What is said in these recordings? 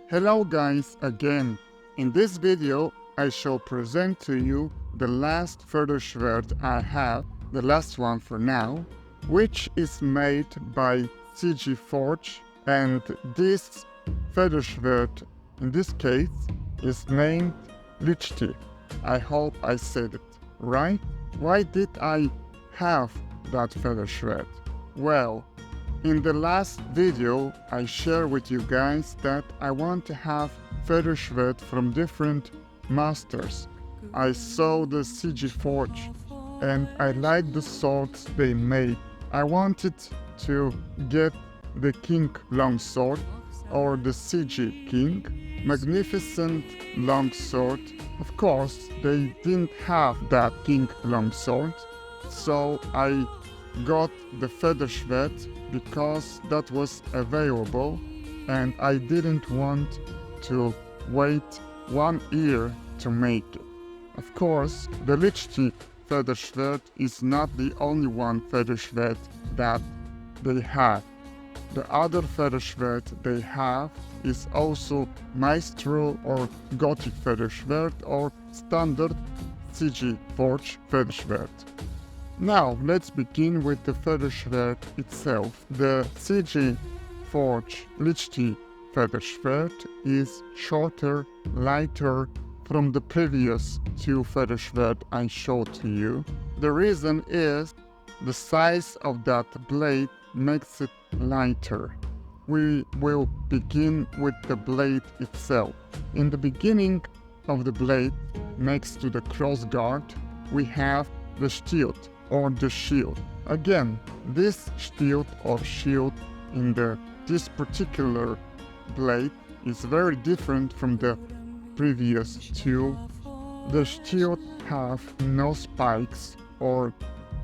Hello guys again. In this video I shall present to you the last Förderschwert I have, the last one for now, which is made by SIGI Forge, and this Förderschwert in this case is named Lichty. I hope I said it right. Why did I have that Förderschwert? Well, in the last video I shared with you guys that I want to have Förderschwert from different masters. I saw the SIGI Forge and I liked the swords they made. I wanted to get the King Longsword or the SIGI King, magnificent longsword. Of course, they didn't have that King Longsword, so I got the Förderschwert because that was available and I didn't want to wait 1 year to make it. Of course, the Lichty Förderschwert is not the only one Förderschwert that they have. The other Förderschwert they have is also Maestro or Gothic Förderschwert or standard SIGI Forge Förderschwert. Now let's begin with the Förderschwert itself. The SIGI Forge Lichty Förderschwert is shorter, lighter from the previous two Förderschwert I showed to you. The reason is the size of that blade makes it lighter. We will begin with the blade itself. In the beginning of the blade, next to the Crossguard, we have the Schilt or the shield. Again, this shield or shield in this particular blade is very different from the previous two. The shield have no spikes or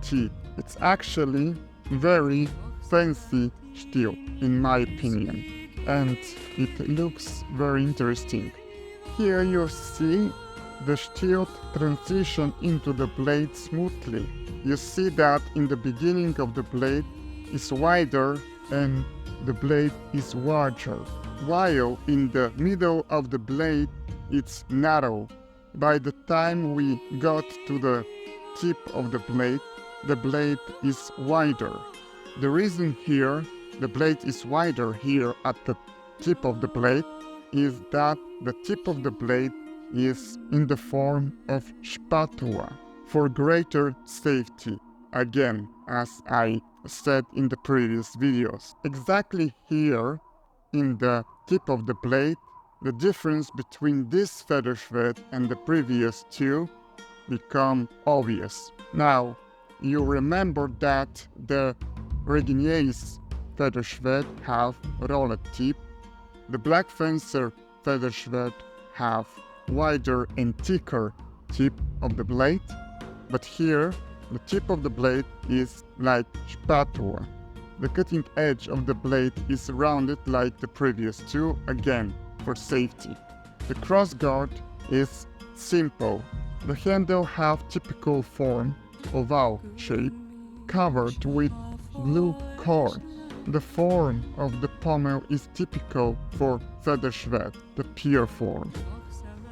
teeth. It's actually very fancy shield in my opinion, and it looks very interesting. Here you see the shield transition into the blade smoothly. You see that in the beginning of the blade is wider and the blade is larger, while in the middle of the blade it's narrow. By the time we got to the tip of the blade is wider. The reason here the blade is wider here at the tip of the blade is that the tip of the blade is in the form of spatula for greater safety, again, as I said in the previous videos. Exactly here in the tip of the blade, the difference between this Förderschwert and the previous two become obvious. Now, you remember that the Reginier's Förderschwert have rolled tip, the Black Fencer Förderschwert have wider and thicker tip of the blade, but here the tip of the blade is like spatula. The cutting edge of the blade is rounded like the previous two, again for safety. The Crossguard is simple. The handle have typical form, oval shape, covered with blue cord. The form of the pommel is typical for Förderschwert, the pure form.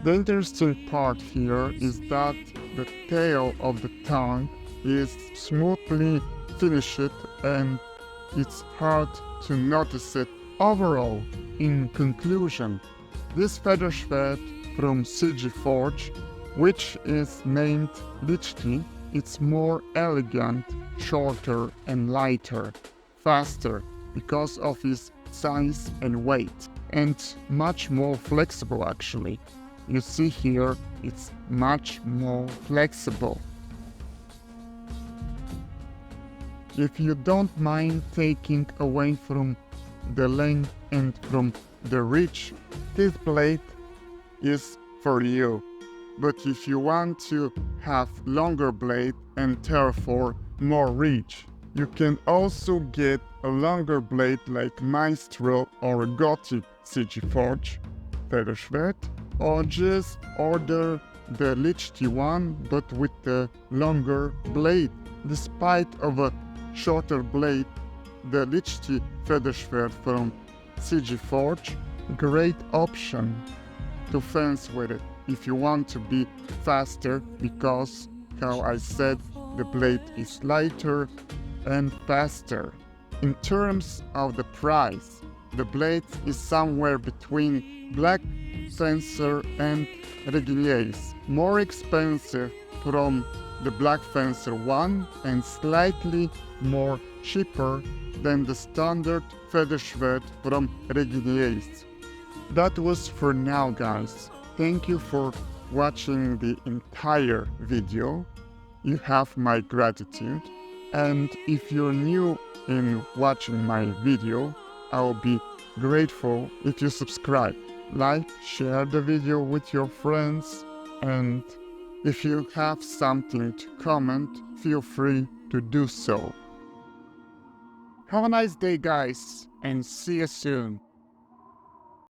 The interesting part here is that the tail of the tongue is smoothly finished and it's hard to notice it. Overall, in conclusion, this Förderschwert from SIGI Forge, which is named Lichty, it's more elegant, shorter and lighter, faster because of its size and weight, and much more flexible actually. You see here, it's much more flexible. If you don't mind taking away from the length and from the reach, this blade is for you. But if you want to have longer blade and therefore more reach, you can also get a longer blade like Maestro or Gothic SIGI Forge Förderschwert, or just order the Lichty one but with the longer blade. Despite of a shorter blade, the Lichty Förderschwert from SIGI Forge great option to fence with it if you want to be faster, because, how I said, the blade is lighter and faster. In terms of the price, the blade is somewhere between Black Fencer and Reguliers, more expensive from the Black Fencer 1 and slightly more cheaper than the standard Featherschwert from Reguliers. That was for now, guys. Thank you for watching the entire video. You have my gratitude. And if you're new in watching my video, I will be grateful if you subscribe, like, share the video with your friends, and if you have something to comment, feel free to do so. Have a nice day, guys, and see you soon.